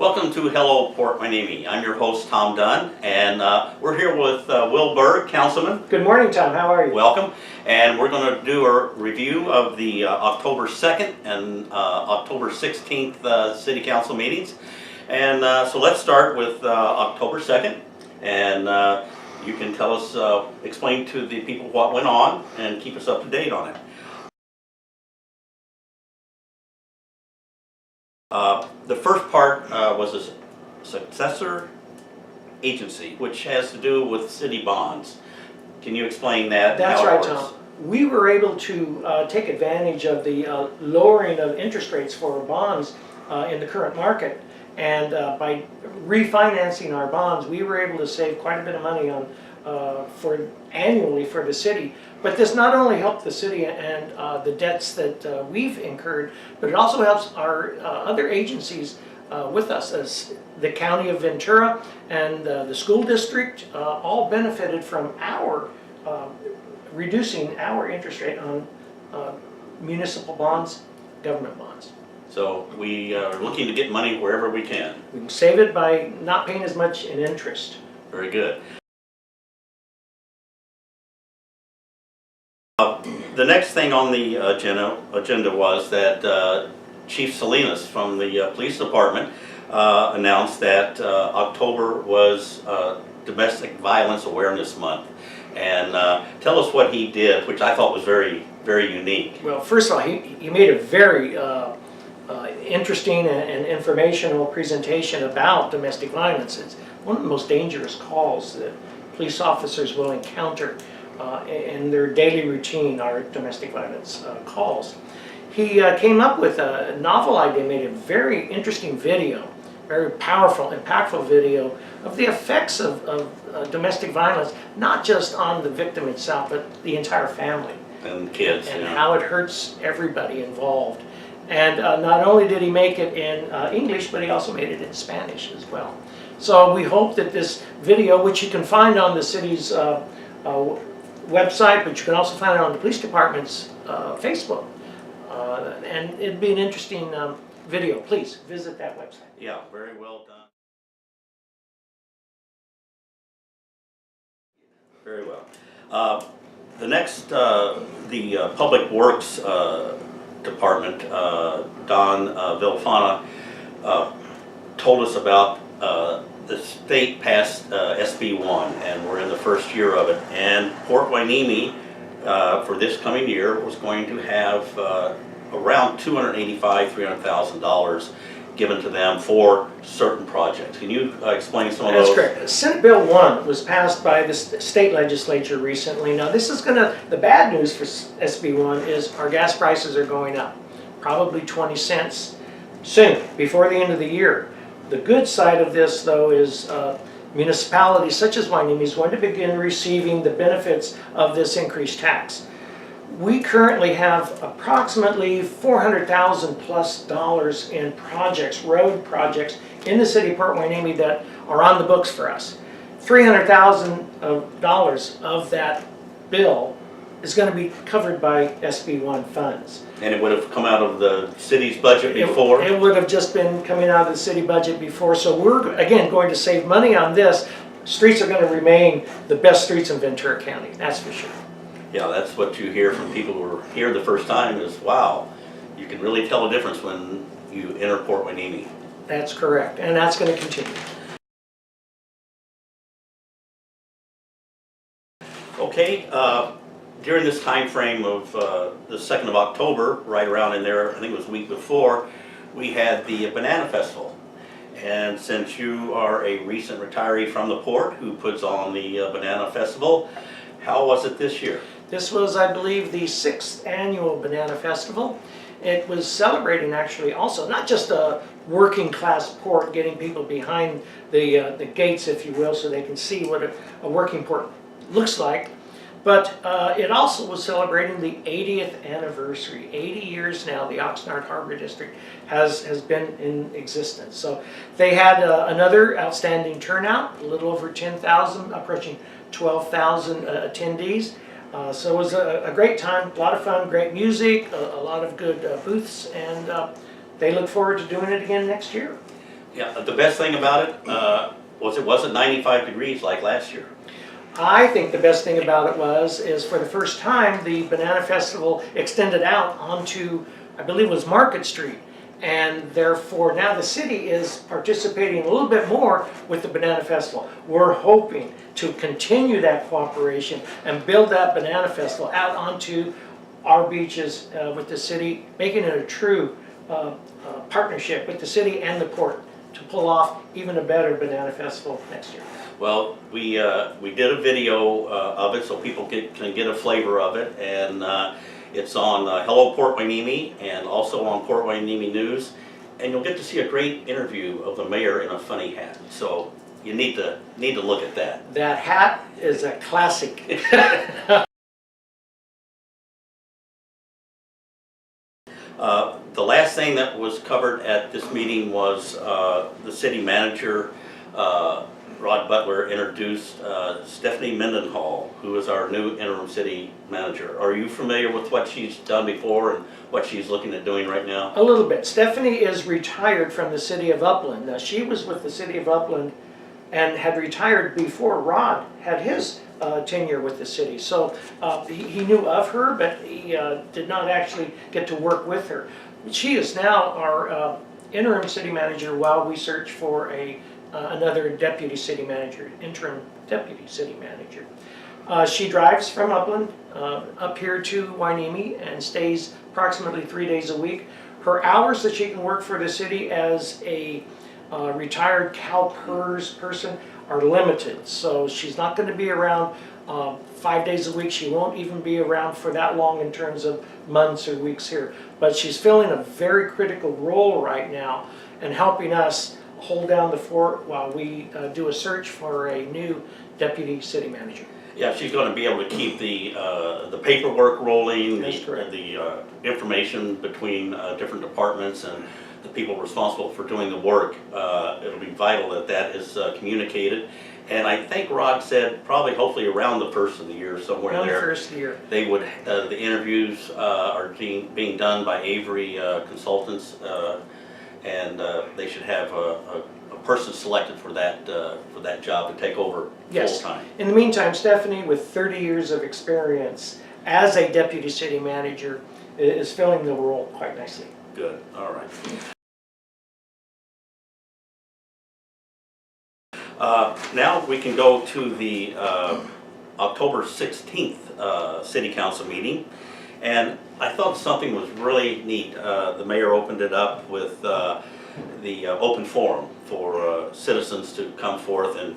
Welcome to Hello Port Hueneme. I'm your host, Tom Dunn, and we're here with Will Berg, Councilman. Good morning, Tom. How are you? Welcome. And we're going to do a review of the October 2nd and October 16th City Council meetings. And so let's start with October 2nd. And you can tell us, explain to the people what went on and keep us up to date on it. The first part was a successor agency, which has to do with city bonds. Can you explain that? That's right, Tom. We were able to take advantage of the lowering of interest rates for bonds in the current market. And by refinancing our bonds, we were able to save quite a bit of money on annually for the city. But this not only helped the city and the debts that we've incurred, but it also helps our other agencies with us, as the County of Ventura and the school district all benefited from our reducing our interest rate on municipal bonds, government bonds. So we are looking to get money wherever we can. We can save it by not paying as much in interest. Very good. The next thing on the agenda was that Chief Salinas from the police department announced that October was Domestic Violence Awareness Month. And tell us what he did, which I thought was very, very unique. Well, first of all, he made a very interesting and informational presentation about domestic violence. It's one of the most dangerous calls that police officers will encounter in their daily routine, are domestic violence calls. He came up with a novel idea, made a very interesting video, very powerful, impactful video of the effects of domestic violence, not just on the victim itself, but the entire family. And kids. And how it hurts everybody involved. And not only did he make it in English, but he also made it in Spanish as well. So we hope that this video, which you can find on the city's website, but you can also find it on the police department's Facebook. And it'd be an interesting video. Please visit that website. Yeah, very well done. Very well. The next, the Public Works Department, Don Villafana, told us about the state passed SB1, and we're in the first year of it. And Port Hueneme, for this coming year, was going to have around $285,000–300,000 given to them for certain projects. Can you explain some of those? That's correct. Senate Bill 1 was passed by the state legislature recently. Now this is the bad news for SB1 is our gas prices are going up, probably 20 cents soon, before the end of the year. The good side of this, though, is municipalities such as Hueneme is going to begin receiving the benefits of this increased tax. We currently have approximately $400,000+ in projects, road projects, in the city of Port Hueneme that are on the books for us. $300,000 of that bill is going to be covered by SB1 funds. And it would have come out of the city's budget before? It would have just been coming out of the city budget before. So we're, again, going to save money on this. Streets are going to remain the best streets in Ventura County, that's for sure. Yeah, that's what you hear from people who are here the first time is, wow, you can really tell a difference when you enter Port Hueneme. That's correct, and that's going to continue. Okay, during this time frame of the 2nd of October, right around in there, I think it was the week before, we had the Banana Festival. And since you are a recent retiree from the port who puts on the Banana Festival, how was it this year? This was, I believe, the 6th annual Banana Festival. It was celebrating actually also not just a working class port, getting people behind the gates, if you will, so they can see what a working port looks like, but it also was celebrating the 80th anniversary. 80 years now the Oxnard Harbor District has been in existence. So they had another outstanding turnout, a little over 10,000, approaching 12,000 attendees. So it was a great time, a lot of fun, great music, a lot of good booths, and they look forward to doing it again next year. Yeah, the best thing about it was it wasn't 95 degrees like last year. I think the best thing about it is for the first time, the Banana Festival extended out onto, I believe it was Market Street. And therefore, now the city is participating a little bit more with the Banana Festival. We're hoping to continue that cooperation and build that Banana Festival out onto our beaches with the city, making it a true partnership with the city and the port to pull off even a better Banana Festival next year. Well, we did a video of it so people can get a flavor of it, and it's on Hello Port Hueneme and also on Port Hueneme News, and you'll get to see a great interview of the mayor in a funny hat. So you need to look at that. That hat is a classic. The last thing that was covered at this meeting was the city manager, Rod Butler, introduced Stephanie Mendenhall, who is our new interim city manager. Are you familiar with what she's done before and what she's looking at doing right now? A little bit. Stephanie is retired from the city of Upland. Now, she was with the city of Upland and had retired before Rod had his tenure with the city. So he knew of her, but he did not actually get to work with her. She is now our interim city manager while we search for another deputy city manager, interim deputy city manager. She drives from Upland up here to Hueneme and stays approximately 3 days a week. Her hours that she can work for the city as a retired CalPERS person are limited, so she's not going to be around 5 days a week. She won't even be around for that long in terms of months or weeks here, but she's filling a very critical role right now and helping us hold down the fort while we do a search for a new deputy city manager. Yeah, she's going to be able to keep the paperwork rolling, the information between different departments and the people responsible for doing the work. It'll be vital that that is communicated. And I think Rod said probably, hopefully, around the first of the year, somewhere Around there. the first of the year. They would. The interviews are being done by Avery Consultants, and they should have a person selected for that job to take over full time. In the meantime, Stephanie, with 30 years of experience as a deputy city manager, is filling the role quite nicely. Good. All right. Now we can go to the October 16th City Council meeting, and I thought something was really neat. The mayor opened it up with the open forum for citizens to come forth, and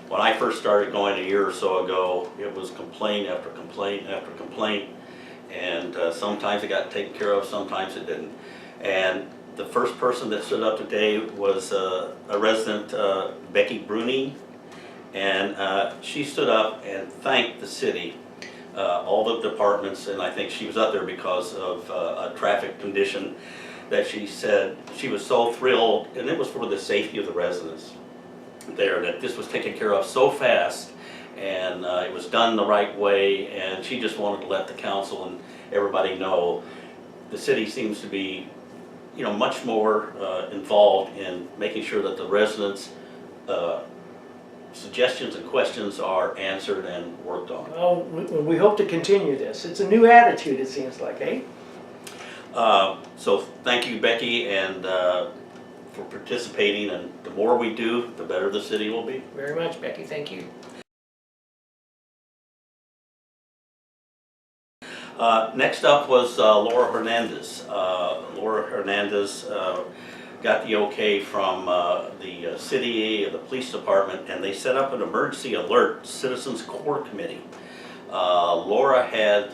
when I first started going a year or so ago, it was complaint after complaint after complaint, and sometimes it got taken care of, sometimes it didn't. And the first person that stood up today was a resident, Becky Bruni, and she stood up and thanked the city, all the departments, and I think she was up there because of a traffic condition that she said she was so thrilled, and it was for the safety of the residents there, that this was taken care of so fast, and it was done the right way, and she just wanted to let the council and everybody know the city seems to be, you know, much more involved in making sure that the residents' suggestions and questions are answered and worked on. Well, we hope to continue this. It's a new attitude, it seems like, eh? So thank you, Becky, and for participating, and the more we do, the better the city will be. Very much, Becky. Thank you. Next up was Laura Hernandez. Laura Hernandez got the okay from the city, the police department, and they set up an emergency alert citizens core committee. Laura had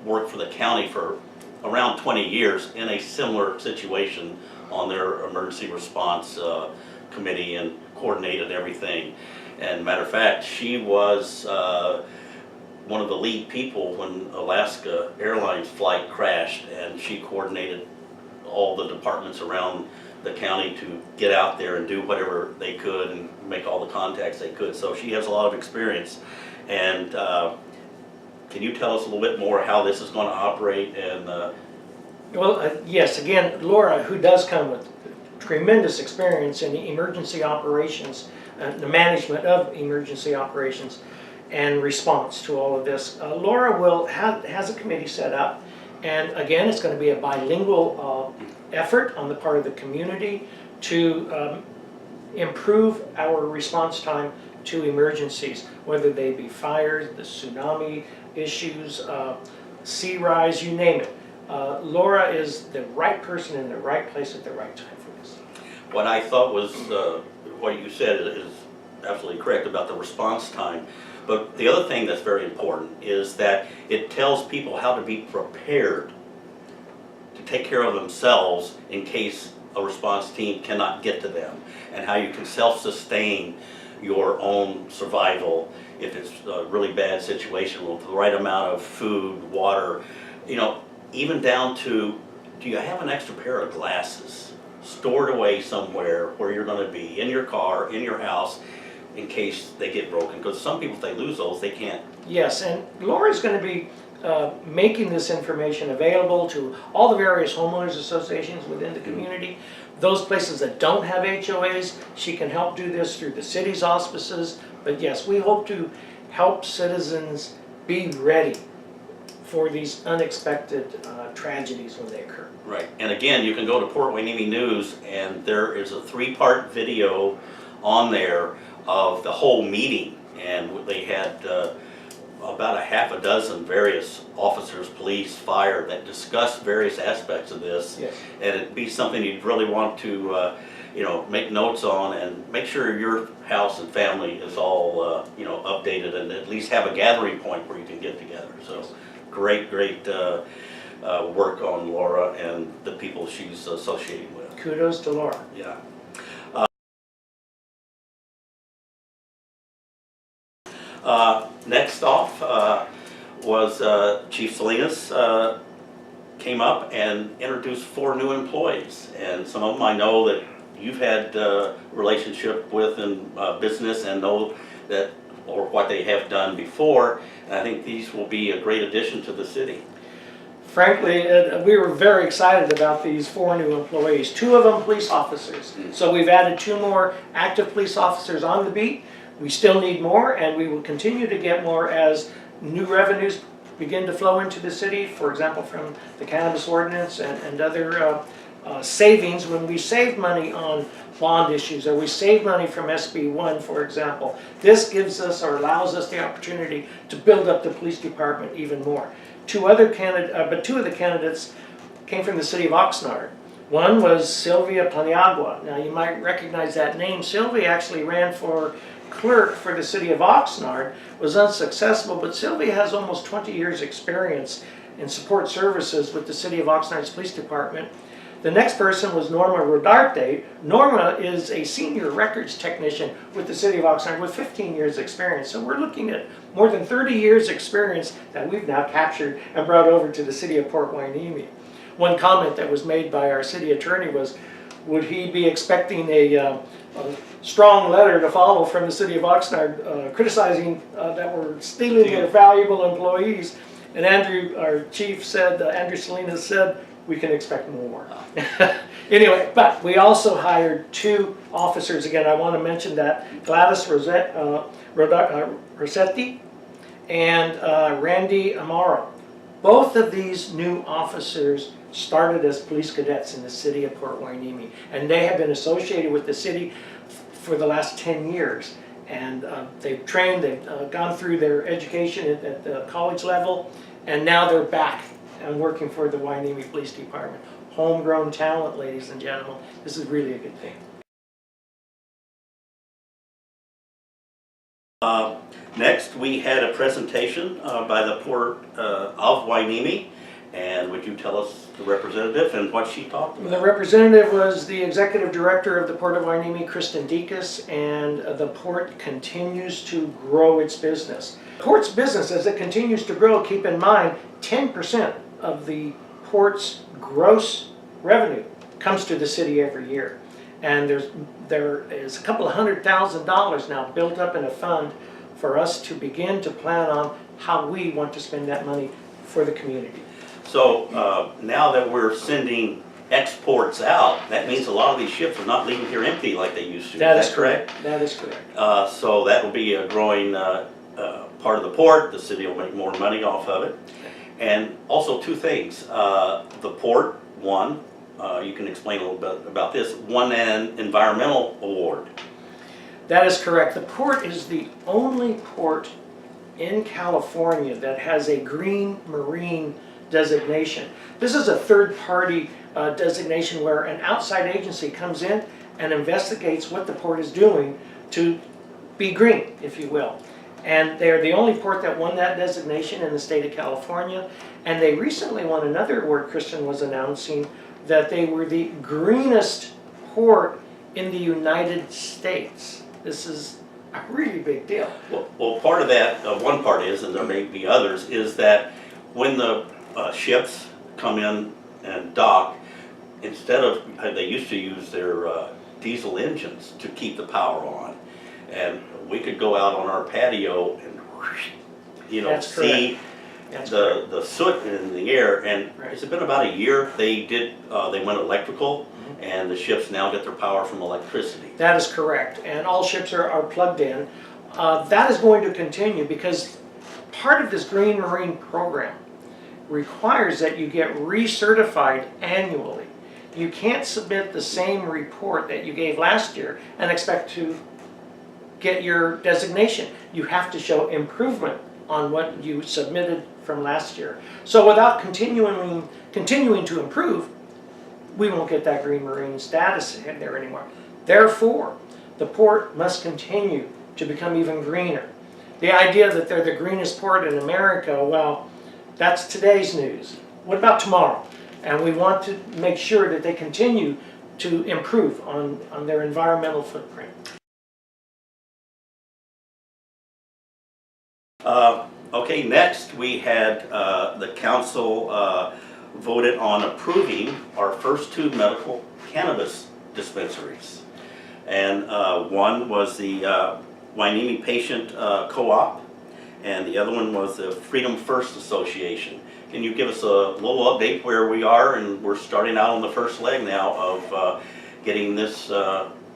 worked for the county for around 20 years in a similar situation on their emergency response committee and coordinated everything. And matter of fact, she was one of the lead people when Alaska Airlines flight crashed, and she coordinated all the departments around the county to get out there and do whatever they could and make all the contacts they could. So she has a lot of experience. And can you tell us a little bit more how this is going to operate? And Well, yes, again, Laura, who does come with tremendous experience in the emergency operations, the management of emergency operations and response to all of this. Laura has a committee set up, and again, it's going to be a bilingual effort on the part of the community to improve our response time to emergencies, whether they be fires, the tsunami issues, sea rise, you name it. Laura is the right person in the right place at the right time for this. What I thought was, what you said is absolutely correct about the response time. But the other thing that's very important is that it tells people how to be prepared to take care of themselves in case a response team cannot get to them, and how you can self-sustain your own survival if it's a really bad situation with the right amount of food, water, even down to, do you have an extra pair of glasses stored away somewhere where you're going to be, in your car, in your house, in case they get broken? Because some people, if they lose those, they can't. Yes, and Laura's going to be making this information available to all the various homeowners associations within the community. Those places that don't have HOAs, she can help do this through the city's auspices. But yes, we hope to help citizens be ready for these unexpected tragedies when they occur. Right, and again, you can go to Port Hueneme News, and there is a 3-part video on there of the whole meeting, and they had about a half a dozen various officers, police, fire, that discussed various aspects of this. Yes. And it'd be something you'd really want to make notes on, and make sure your house and family is all updated, and at least have a gathering point where you can get together. So great work on Laura and the people she's associating with. Kudos to Laura. Yeah. Next off was Chief Salinas came up and introduced 4 new employees, and some of them I know that you've had a relationship with in business and know that, or what they have done before, and I think these will be a great addition to the city. Frankly, we were very excited about these 4 new employees, 2 of them police officers. So we've added 2 more active police officers on the beat. We still need more, and we will continue to get more as new revenues begin to flow into the city, for example, from the cannabis ordinance and other savings. When we save money on bond issues, or we save money from SB 1, for example, this gives us, or allows us, the opportunity to build up the police department even more. 2 of the candidates came from the city of Oxnard. One was Sylvia Paniagua. Now you might recognize that name. Sylvia actually ran for clerk for the city of Oxnard, was unsuccessful, but Sylvia has almost 20 years experience in support services with the city of Oxnard's police department. The next person was Norma Rodarte. Norma is a senior records technician with the city of Oxnard with 15 years experience. So we're looking at more than 30 years experience that we've now captured and brought over to the city of Port Hueneme. One comment that was made by our city attorney was, would he be expecting a strong letter to follow from the city of Oxnard criticizing that we're stealing their valuable employees? And Andrew, our chief, said, Andrew Salinas said, we can expect more. Anyway, but we also hired 2 officers. Again, I want to mention that Gladys Rossetti and Randy Amaro. Both of these new officers started as police cadets in the city of Port Hueneme, and they have been associated with the city for the last 10 years. And they've trained, they've gone through their education at the college level, and now they're back and working for the Hueneme Police Department. Homegrown talent, ladies and gentlemen. This is really a good thing. Next, we had a presentation by the Port of Hueneme, and would you tell us the representative and what she talked about? The representative was the executive director of the Port of Hueneme, Kristen Dekas, and the port continues to grow its business. The port's business, as it continues to grow, keep in mind, 10% of the port's gross revenue comes to the city every year. And there is a couple of $100,000 now built up in a fund for us to begin to plan on how we want to spend that money for the community. So now that we're sending exports out, that means a lot of these ships are not leaving here empty like they used to. That Is is that correct? That is correct. So that will be a growing part of the port. The city will make more money off of it. And also two things. The port, one, you can explain a little bit about this, won an environmental award. That is correct. The port is the only port in California that has a green marine designation. This is a third-party designation where an outside agency comes in and investigates what the port is doing to be green, if you will. And they're the only port that won that designation in the state of California. And they recently won another award. Kristen was announcing that they were the greenest port in the United States. This is a really big deal. Well, part of that, one part is, and there may be others, is that when the ships come in and dock, instead of, they used to use their diesel engines to keep the power on. And we could go out on our patio and, you know, That's see the soot in the air. And Right. It's been about a year they went electrical, and the ships now get their power from electricity. That is correct, and all ships are plugged in. That is going to continue because part of this Green Marine program requires that you get recertified annually. You can't submit the same report that you gave last year and expect to get your designation. You have to show improvement on what you submitted from last year. So without continuing to improve, we won't get that green marine status in there anymore. Therefore, the port must continue to become even greener. The idea that they're the greenest port in America, well, that's today's news. What about tomorrow? And we want to make sure that they continue to improve on their environmental footprint. Okay, next we had the council voted on approving our first two medical cannabis dispensaries. And one was the Hueneme Patient Co-op, and the other one was the Freedom First Association. Can you give us a little update where we are? And we're starting out on the first leg now of getting this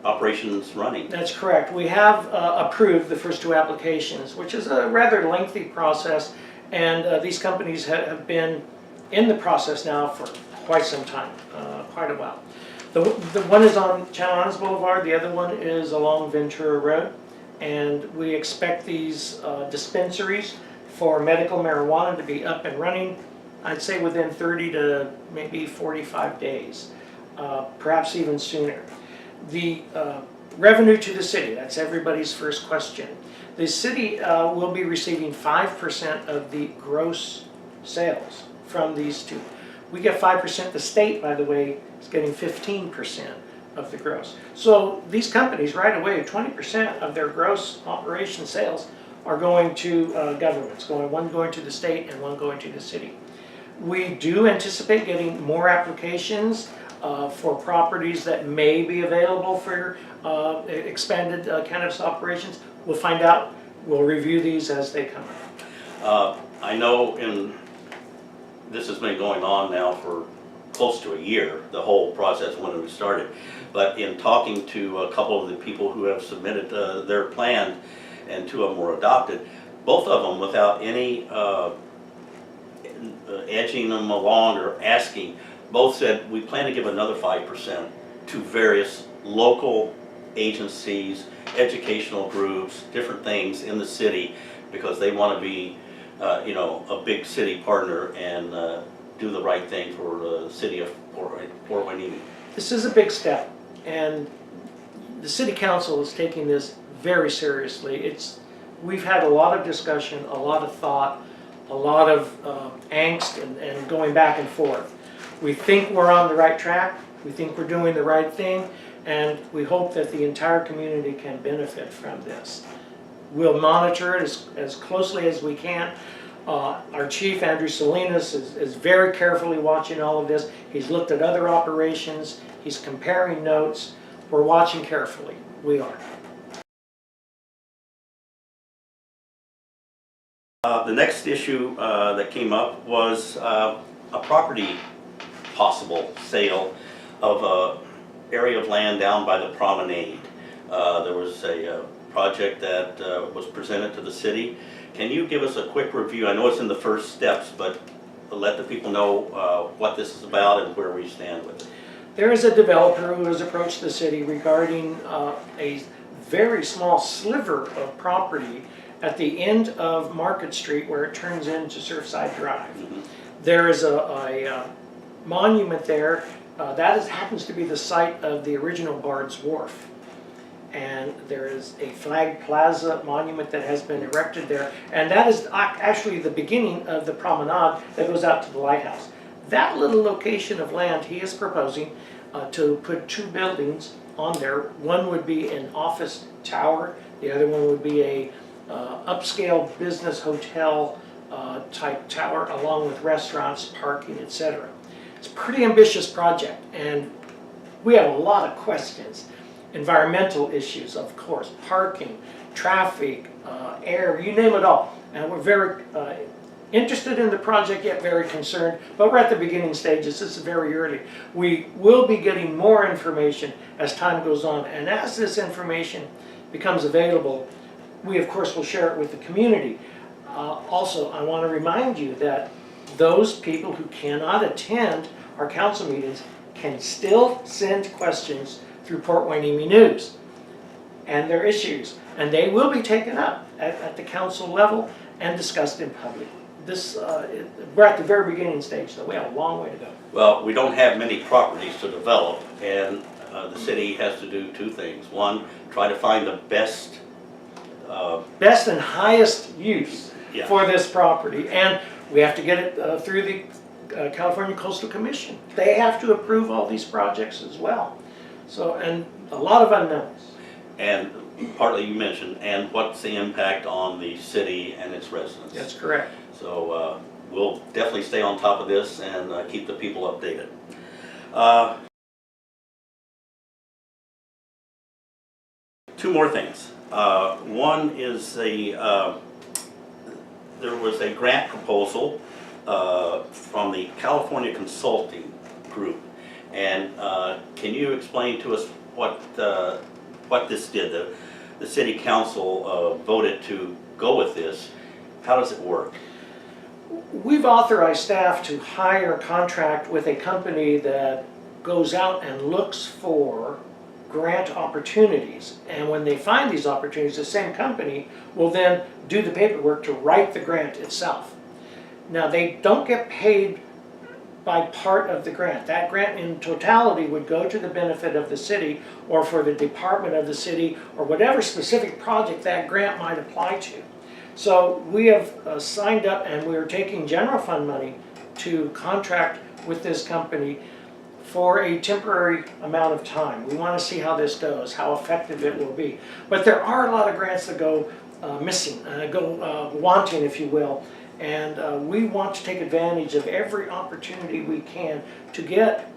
operations running. That's correct. We have approved the first two applications, which is a rather lengthy process, and these companies have been in the process now for quite some time, quite a while. The one is on Channel Islands Boulevard, the other one is along Ventura Road, and we expect these dispensaries for medical marijuana to be up and running, I'd say within 30 to maybe 45 days, perhaps even sooner. The revenue to the city, that's everybody's first question. The city will be receiving 5% of the gross sales from these two. We get 5%, the state, by the way, is getting 15% of the gross. So these companies right away, 20% of their gross operation sales are going to governments, one going to the state and one going to the city. We do anticipate getting more applications for properties that may be available for expanded cannabis operations. We'll find out. We'll review these as they come up. I know this has been going on now for close to a year, the whole process when it was started. But in talking to a couple of the people who have submitted their plan, and two of them were adopted, both of them without any edging them along or asking, both said we plan to give another 5% to various local agencies, educational groups, different things in the city, because they want to be you know, a big city partner and do the right thing for the city of Port Hueneme. This is a big step, and the city council is taking this very seriously. We've had a lot of discussion, a lot of thought, a lot of angst and going back and forth. We think we're on the right track, we think we're doing the right thing, and we hope that the entire community can benefit from this. We'll monitor it as closely as we can. Our chief, Andrew Salinas, is very carefully watching all of this. He's looked at other operations, he's comparing notes. We're watching carefully, we are. The next issue that came up was a property possible sale of a area of land down by the promenade. There was a project that was presented to the city. Can you give us a quick review? I know it's in the first steps, but let the people know what this is about and where we stand with it. There is a developer who has approached the city regarding a very small sliver of property at the end of Market Street where it turns into Surfside Drive. Mm-hmm. There is a monument there. Happens to be the site of the original Bard's Wharf. And there is a flag plaza monument that has been erected there. And that is actually the beginning of the promenade that goes out to the lighthouse. That little location of land he is proposing to put 2 buildings on there. One would be an office tower. The other one would be a upscale business hotel type tower, along with restaurants, parking, etc. It's a pretty ambitious project, and we have a lot of questions. Environmental issues, of course, parking, traffic, air, you name it all. And we're very interested in the project, yet very concerned, but we're at the beginning stages. This is very early. We will be getting more information as time goes on, and as this information becomes available, we of course will share it with the community. Also, I want to remind you that those people who cannot attend our council meetings can still send questions through Port Hueneme News and their issues, and they will be taken up at the council level and discussed in public. We're at the very beginning stage, so we have a long way to go. Well, we don't have many properties to develop, and the city has to do 2 things. One, try to find the best and highest use for this property, and we have to get it through the California Coastal Commission. They have to approve all these projects as well. So, and a lot of unknowns. And partly you mentioned, and what's the impact on the city and its residents? That's correct. So we'll definitely stay on top of this and keep the people updated. Two more things. One is there was a grant proposal from the California Consulting Group. And can you explain to us what this did? The city council voted to go with this. How does it work? We've authorized staff to hire a contract with a company that goes out and looks for grant opportunities. And when they find these opportunities, the same company will then do the paperwork to write the grant itself. Now, they don't get paid by part of the grant. That grant in totality would go to the benefit of the city or for the department of the city or whatever specific project that grant might apply to. So we have signed up, and we're taking general fund money to contract with this company for a temporary amount of time. We want to see how this goes, how effective it will be. But there are a lot of grants that go missing, go wanting, if you will. And we want to take advantage of every opportunity we can to get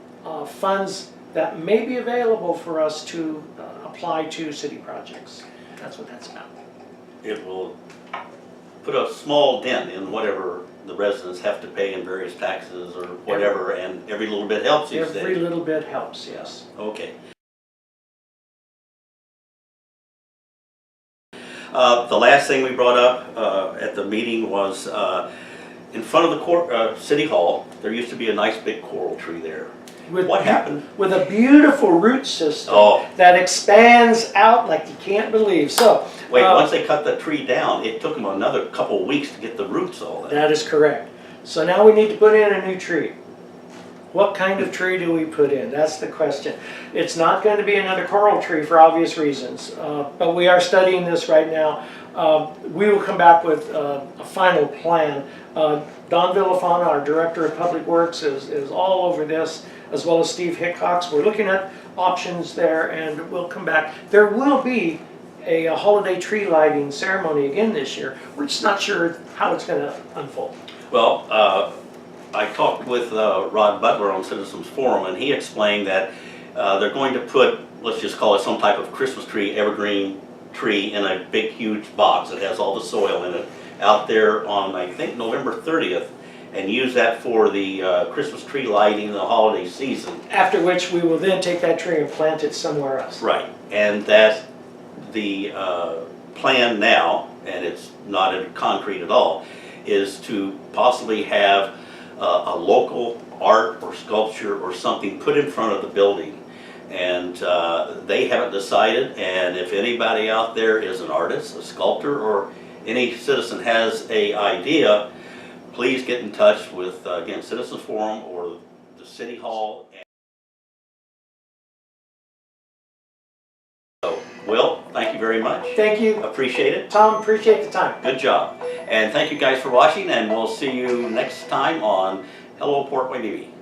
funds that may be available for us to apply to city projects. That's what that's about. It will put a small dent in whatever the residents have to pay in various taxes or whatever, and every little bit helps these days. Every little bit helps, yes. Okay. The last thing we brought up at the meeting was in front of the City Hall, there used to be a nice big coral tree there. What happened? With a beautiful root system Oh. that expands out like you can't believe. So, wait, once they cut the tree down, it took them another couple of weeks to get the roots all in. That is correct. So now we need to put in a new tree. What kind of tree do we put in? That's the question. It's not going to be another coral tree for obvious reasons, but we are studying this right now. We will come back with a final plan. Don Villafana, our Director of Public Works, is all over this, as well as Steve Hickox. We're looking at options there, and we'll come back. There will be a holiday tree lighting ceremony again this year. We're just not sure how it's going to unfold. Well, I talked with Rod Butler on Citizens Forum, and he explained that they're going to put, let's just call it some type of Christmas tree, evergreen tree, in a big huge box that has all the soil in it out there on, I think, November 30th, and use that for the Christmas tree lighting in the holiday season. After which we will then take that tree and plant it somewhere else. Right, and that the plan now, and it's not in concrete at all, is to possibly have a local art or sculpture or something put in front of the building. And they haven't decided, and if anybody out there is an artist, a sculptor, or any citizen has a idea, please get in touch with, again, Citizens Forum or the City Hall. So, Will, thank you very much. Thank you. Appreciate it. Tom, appreciate the time. Good job. And thank you guys for watching, and we'll see you next time on Hello Port Wayne TV.